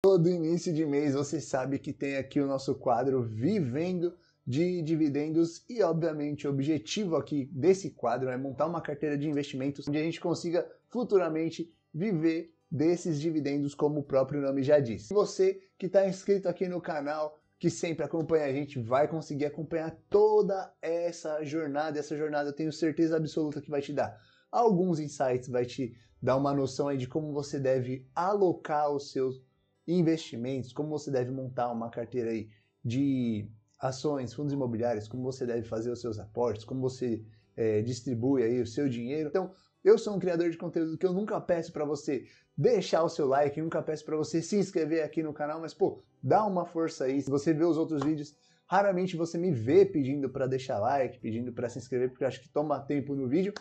Todo início de mês você sabe que tem aqui o nosso quadro Vivendo de Dividendos e, obviamente, o objetivo aqui desse quadro é montar uma carteira de investimentos onde a gente consiga futuramente viver desses dividendos, como o próprio nome já diz. Você que está inscrito aqui no canal, que sempre acompanha a gente, vai conseguir acompanhar toda essa jornada. Essa jornada eu tenho certeza absoluta que vai te dar alguns insights, vai te dar uma noção aí de como você deve alocar os seus investimentos, como você deve montar uma carteira aí de ações, fundos imobiliários, como você deve fazer os seus aportes, como você distribui aí o seu dinheiro. Então, eu sou um criador de conteúdo que eu nunca peço para você deixar o seu like, nunca peço para você se inscrever aqui no canal, mas pô, dá uma força aí. Se você vê os outros vídeos, raramente você me vê pedindo para deixar like, pedindo para se inscrever, porque eu acho que toma tempo no vídeo,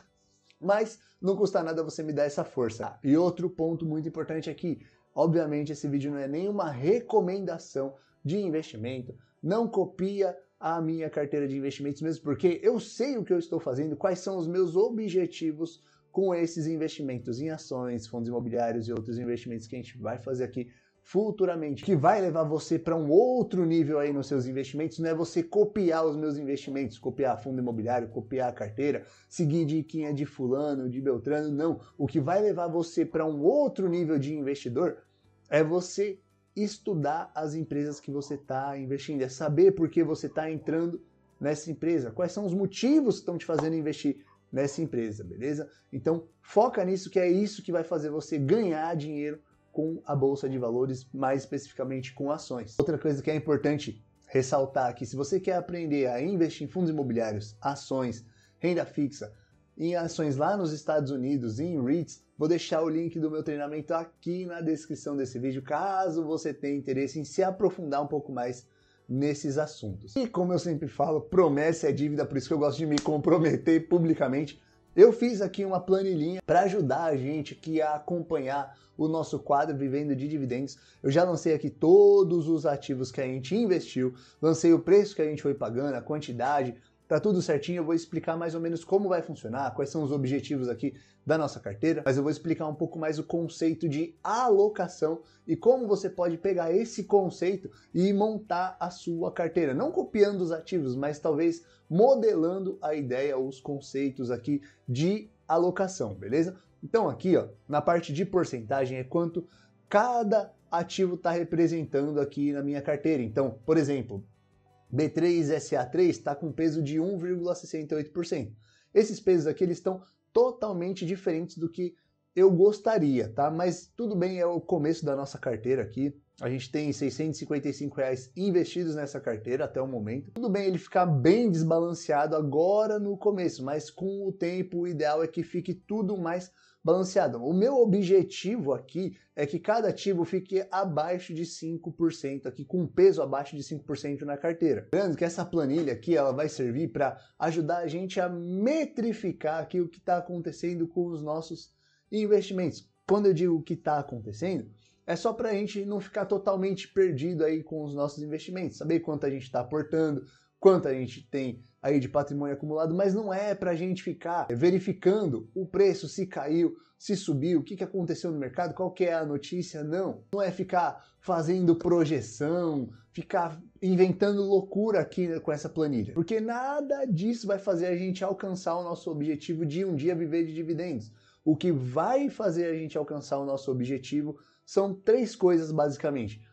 mas não custa nada você me dar essa força. E outro ponto muito importante aqui, obviamente esse vídeo não é nenhuma recomendação de investimento, não copia a minha carteira de investimentos, mesmo porque eu sei o que eu estou fazendo, quais são os meus objetivos com esses investimentos em ações, fundos imobiliários e outros investimentos que a gente vai fazer aqui futuramente, que vai levar você para um outro nível aí nos seus investimentos. Não é você copiar os meus investimentos, copiar fundo imobiliário, copiar a carteira, seguir diquinha de fulano, de beltrano, não. O que vai levar você para um outro nível de investidor é você estudar as empresas que você está investindo, é saber por que você está entrando nessa empresa, quais são os motivos que estão te fazendo investir nessa empresa, beleza? Então foca nisso, que é isso que vai fazer você ganhar dinheiro com a Bolsa de Valores, mais especificamente com ações. Outra coisa que é importante ressaltar aqui, se você quer aprender a investir em fundos imobiliários, ações, renda fixa, em ações lá nos Estados Unidos, em REITs, vou deixar o link do meu treinamento aqui na descrição desse vídeo, caso você tenha interesse em se aprofundar um pouco mais nesses assuntos. E como eu sempre falo, promessa é dívida, por isso que eu gosto de me comprometer publicamente. Eu fiz aqui uma planilhinha para ajudar a gente aqui a acompanhar o nosso quadro Vivendo de Dividendos. Eu já lancei aqui todos os ativos que a gente investiu, lancei o preço que a gente foi pagando, a quantidade, tá tudo certinho. Eu vou explicar mais ou menos como vai funcionar, quais são os objetivos aqui da nossa carteira, mas eu vou explicar um pouco mais o conceito de alocação e como você pode pegar esse conceito e montar a sua carteira, não copiando os ativos, mas talvez modelando a ideia, os conceitos aqui de alocação, beleza? Então aqui, ó, na parte de porcentagem é quanto cada ativo está representando aqui na minha carteira. Então, por exemplo, B3SA3 está com peso de 1,68%. Esses pesos aqui eles estão totalmente diferentes do que eu gostaria, tá? Mas tudo bem, é o começo da nossa carteira aqui. A gente tem R$655 investidos nessa carteira até o momento. Tudo bem ele ficar bem desbalanceado agora no começo, mas com o tempo o ideal é que fique tudo mais balanceado. O meu objetivo aqui é que cada ativo fique abaixo de 5% aqui, com um peso abaixo de 5% na carteira. Lembrando que essa planilha aqui ela vai servir para ajudar a gente a metrificar aqui o que está acontecendo com os nossos investimentos. Quando eu digo o que está acontecendo, é só para a gente não ficar totalmente perdido aí com os nossos investimentos, saber quanto a gente está aportando, quanto a gente tem aí de patrimônio acumulado, mas não é para a gente ficar verificando o preço, se caiu, se subiu, o que aconteceu no mercado, qual que é a notícia, não. Não é ficar fazendo projeção, ficar inventando loucura aqui com essa planilha, porque nada disso vai fazer a gente alcançar o nosso objetivo de um dia viver de dividendos. O que vai fazer a gente alcançar o nosso objetivo são três coisas basicamente.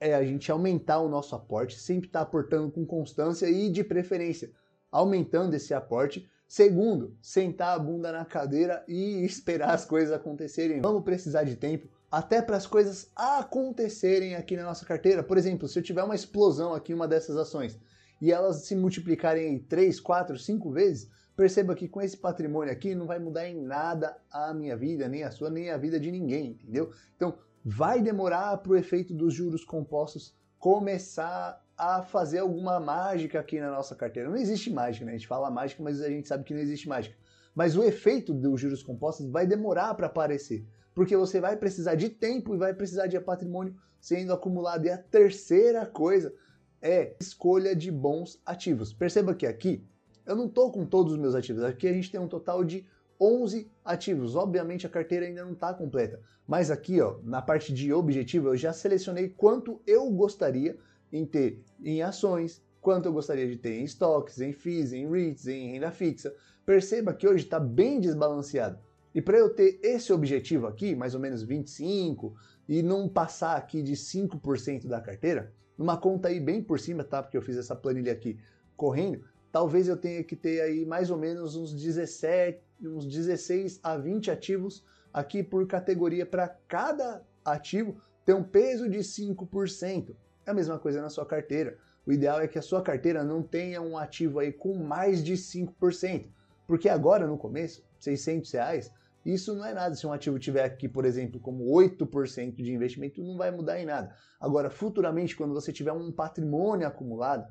É a gente aumentar o nosso aporte, sempre estar aportando com constância e de preferência aumentando esse aporte. Segundo, sentar a bunda na cadeira e esperar as coisas acontecerem. Vamos precisar de tempo até para as coisas acontecerem aqui na nossa carteira. Por exemplo, se eu tiver uma explosão aqui em uma dessas ações e elas se multiplicarem em 3, 4, 5 vezes, perceba que com esse patrimônio aqui não vai mudar em nada a minha vida, nem a sua, nem a vida de ninguém, entendeu? Então, vai demorar para o efeito dos juros compostos começar a fazer alguma mágica aqui na nossa carteira. Não existe mágica, né? A gente fala mágica, mas a gente sabe que não existe mágica. Mas o efeito dos juros compostos vai demorar para aparecer, porque você vai precisar de tempo e vai precisar de patrimônio sendo acumulado. E a terceira coisa é escolha de bons ativos. Perceba que aqui eu não estou com todos os meus ativos, aqui a gente tem um total de 11 ativos. Obviamente a carteira ainda não está completa, mas aqui, ó, na parte de objetivo eu já selecionei quanto eu gostaria em ter em ações, quanto eu gostaria de ter em estoques, em FIIs, em REITs, em renda fixa. Perceba que hoje está bem desbalanceado. E para eu ter esse objetivo aqui, mais ou menos 25, e não passar aqui de 5% da carteira, numa conta aí bem por cima, tá? Porque eu fiz essa planilha aqui correndo, talvez eu tenha que ter aí mais ou menos uns 16 a 20 ativos aqui por categoria, para cada ativo ter um peso de 5%. É a mesma coisa na sua carteira. O ideal é que a sua carteira não tenha um ativo aí com mais de 5%, porque agora no começo, R$600, isso não é nada. Se um ativo tiver aqui, por exemplo, como 8% de investimento, não vai mudar em nada. Agora, futuramente, quando você tiver um patrimônio acumulado,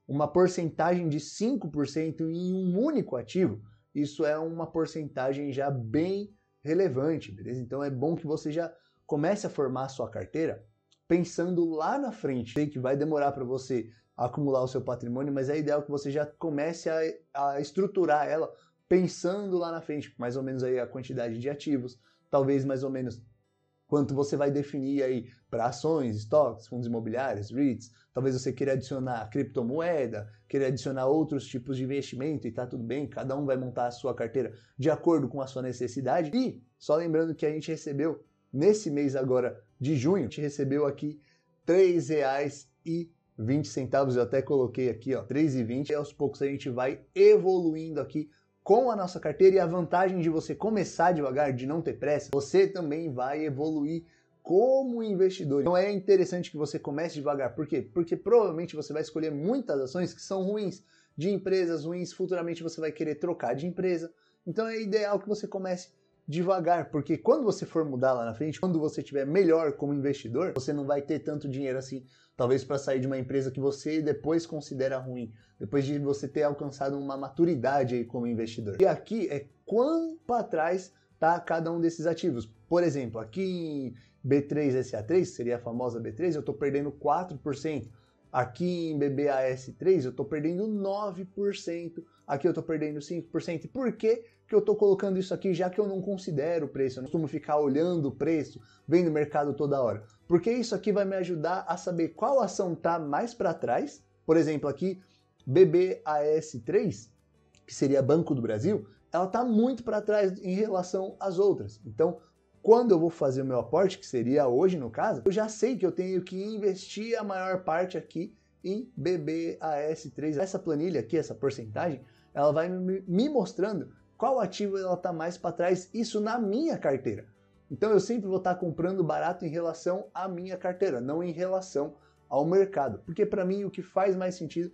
uma porcentagem de 5% em um único ativo, isso é uma porcentagem já bem relevante, beleza? Então é bom que você já comece a formar a sua carteira pensando lá na frente. Sei que vai demorar para você acumular o seu patrimônio, mas é ideal que você já comece a estruturar ela pensando lá na frente, mais ou menos aí a quantidade de ativos, talvez mais ou menos quanto você vai definir aí para ações, estoques, fundos imobiliários, REITs. Talvez você queira adicionar criptomoeda, queira adicionar outros tipos de investimento, e tá tudo bem, cada um vai montar a sua carteira de acordo com a sua necessidade. E só lembrando que a gente recebeu nesse mês agora de junho, a gente recebeu aqui R$3,20, eu até coloquei aqui, ó, 3,20, e aos poucos a gente vai evoluindo aqui com a nossa carteira. E a vantagem de você começar devagar, de não ter pressa, você também vai evoluir como investidor. Então é interessante que você comece devagar. Por quê? Porque provavelmente você vai escolher muitas ações que são ruins, de empresas ruins, futuramente você vai querer trocar de empresa. Então é ideal que você comece devagar, porque quando você for mudar lá na frente, quando você estiver melhor como investidor, você não vai ter tanto dinheiro assim, talvez para sair de uma empresa que você depois considera ruim, depois de você ter alcançado uma maturidade aí como investidor. E aqui é quanto atrás tá cada um desses ativos. Por exemplo, aqui em B3SA3, seria a famosa B3, eu estou perdendo 4%. Aqui em BBAS3 eu estou perdendo 9%, aqui eu estou perdendo 5%. E por que eu estou colocando isso aqui, já que eu não considero o preço? Eu não costumo ficar olhando o preço, vendo o mercado toda hora. Porque isso aqui vai me ajudar a saber qual ação está mais para trás. Por exemplo, aqui BBAS3, que seria Banco do Brasil, ela está muito para trás em relação às outras. Então, quando eu vou fazer o meu aporte, que seria hoje no caso, eu já sei que eu tenho que investir a maior parte aqui em BBAS3. Essa planilha aqui, essa porcentagem, ela vai me mostrando qual ativo ela está mais para trás, isso na minha carteira. Então eu sempre vou estar comprando barato em relação à minha carteira, não em relação ao mercado. Porque para mim o que faz mais sentido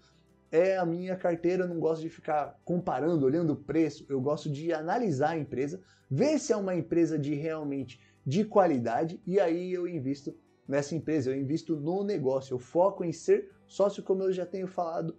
é a minha carteira. Eu não gosto de ficar comparando, olhando o preço, eu gosto de analisar a empresa, ver se é uma empresa realmente de qualidade, e aí eu invisto nessa empresa, eu invisto no negócio, eu foco em ser sócio, como eu já tenho falado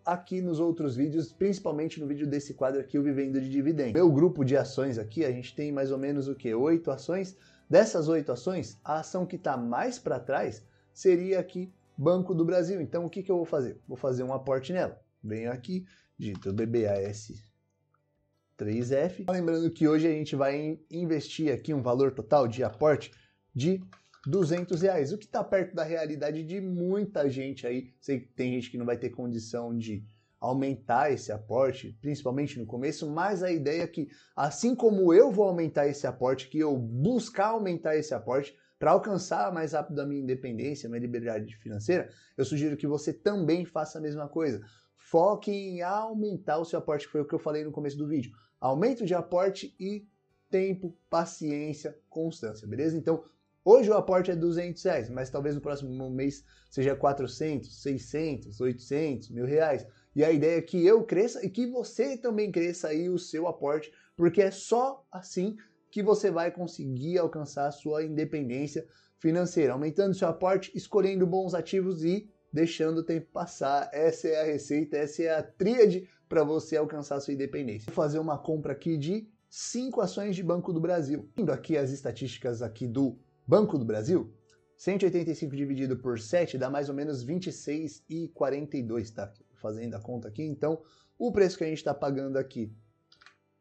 aqui nos outros vídeos, principalmente no vídeo desse quadro aqui, o Vivendo de Dividendos. Meu grupo de ações aqui, a gente tem mais ou menos o que? 8 ações. Dessas 8 ações, a ação que está mais para trás seria aqui Banco do Brasil. Então o que eu vou fazer? Vou fazer um aporte nela. Venho aqui, digito BBAS3F. Lembrando que hoje a gente vai investir aqui um valor total de aporte de R$200, o que está perto da realidade de muita gente aí. Sei que tem gente que não vai ter condição de aumentar esse aporte, principalmente no começo, mas a ideia é que, assim como eu vou aumentar esse aporte, que eu buscar aumentar esse aporte para alcançar mais rápido a minha independência, minha liberdade financeira, eu sugiro que você também faça a mesma coisa. Foque em aumentar o seu aporte, que foi o que eu falei no começo do vídeo. Aumento de aporte e tempo, paciência, constância, beleza? Então, hoje o aporte é R$200, mas talvez no próximo mês seja 400, 600, 800, R$1.000. E a ideia é que eu cresça e que você também cresça aí o seu aporte, porque é só assim que você vai conseguir alcançar a sua independência financeira, aumentando seu aporte, escolhendo bons ativos e deixando o tempo passar. Essa é a receita, essa é a tríade para você alcançar a sua independência. Vou fazer uma compra aqui de 5 ações de Banco do Brasil. Indo aqui as estatísticas aqui do Banco do Brasil, 185 dividido por 7 dá mais ou menos 26,42, tá? Fazendo a conta aqui, então o preço que a gente está pagando aqui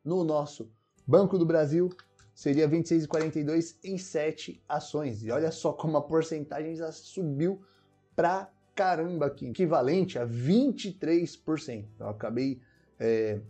no nosso Banco do Brasil seria 26,42 em 7 ações. E olha só como a porcentagem já subiu pra caramba aqui, equivalente a 23%. Então, eu acabei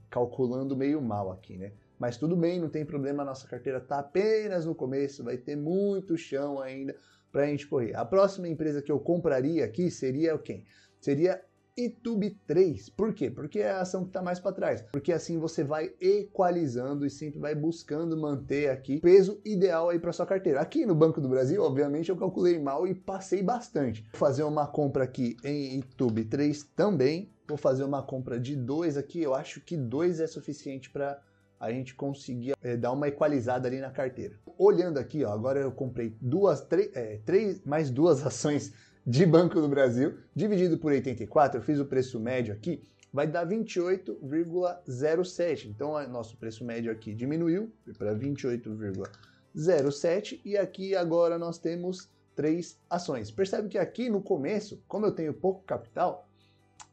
calculando meio mal aqui, né? Mas tudo bem, não tem problema, a nossa carteira está apenas no começo, vai ter muito chão ainda para a gente correr. A próxima empresa que eu compraria aqui seria o quem? Seria Itube3. Por quê? Porque é a ação que está mais para trás. Porque assim você vai equalizando e sempre vai buscando manter aqui o peso ideal aí para sua carteira. Aqui no Banco do Brasil, obviamente, eu calculei mal e passei bastante. Vou fazer uma compra aqui em Itube3 também. Vou fazer uma compra de 2 aqui. Eu acho que 2 é suficiente para a gente conseguir dar uma equalizada ali na carteira. Olhando aqui, ó, agora eu comprei mais duas ações de Banco do Brasil, dividido por 84, eu fiz o preço médio aqui, vai dar 28,07. Então, o nosso preço médio aqui diminuiu para 28,07 e aqui agora nós temos 3 ações. Percebe que aqui no começo, como eu tenho pouco capital,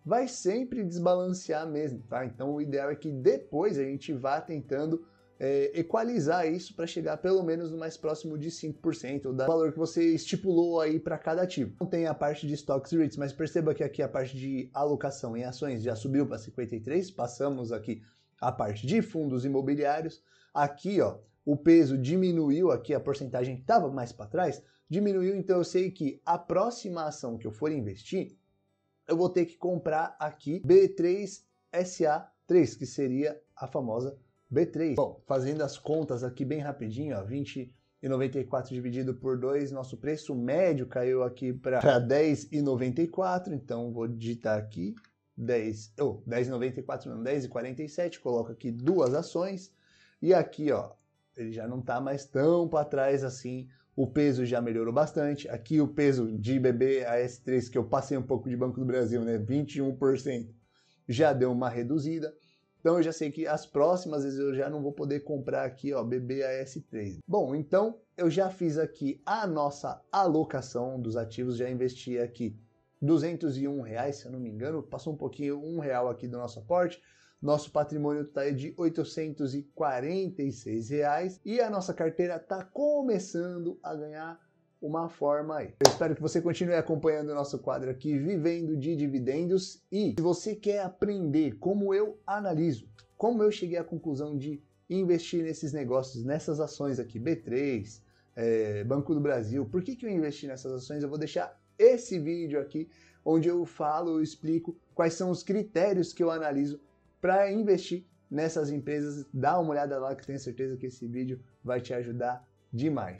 vai sempre desbalancear mesmo, tá? Então, o ideal é que depois a gente vá tentando equalizar isso para chegar pelo menos no mais próximo de 5% do valor que você estipulou aí para cada ativo. Não tem a parte de stocks e REITs, mas perceba que aqui a parte de alocação em ações já subiu para 53%, passamos aqui a parte de fundos imobiliários. Aqui, ó, o peso diminuiu, aqui a porcentagem que estava mais para trás, diminuiu, então eu sei que a próxima ação que eu for investir, eu vou ter que comprar aqui B3SA3, que seria a famosa B3. Bom, fazendo as contas aqui bem rapidinho, ó, 20,94 dividido por 2, nosso preço médio caiu aqui para 10,94, então vou digitar aqui 10,94 não, 10,47, coloco aqui 2 ações, e aqui, ó, ele já não está mais tão para trás assim, o peso já melhorou bastante, aqui o peso de BBAS3, que eu passei um pouco de Banco do Brasil, né, 21%, já deu uma reduzida. Então eu já sei que as próximas vezes eu já não vou poder comprar aqui, ó, BBAS3. Bom, então eu já fiz aqui a nossa alocação dos ativos, já investi aqui R$201, se eu não me engano, passou um pouquinho, R$1 aqui do nosso aporte. Nosso patrimônio está de R$846 e a nossa carteira está começando a ganhar uma forma aí. Eu espero que você continue acompanhando o nosso quadro aqui, Vivendo de Dividendos. E se você quer aprender como eu analiso, como eu cheguei à conclusão de investir nesses negócios, nessas ações aqui, B3, Banco do Brasil, por que eu investi nessas ações? Eu vou deixar esse vídeo aqui, onde eu falo, eu explico quais são os critérios que eu analiso para investir nessas empresas. Dá uma olhada lá que tenho certeza que esse vídeo vai te ajudar demais.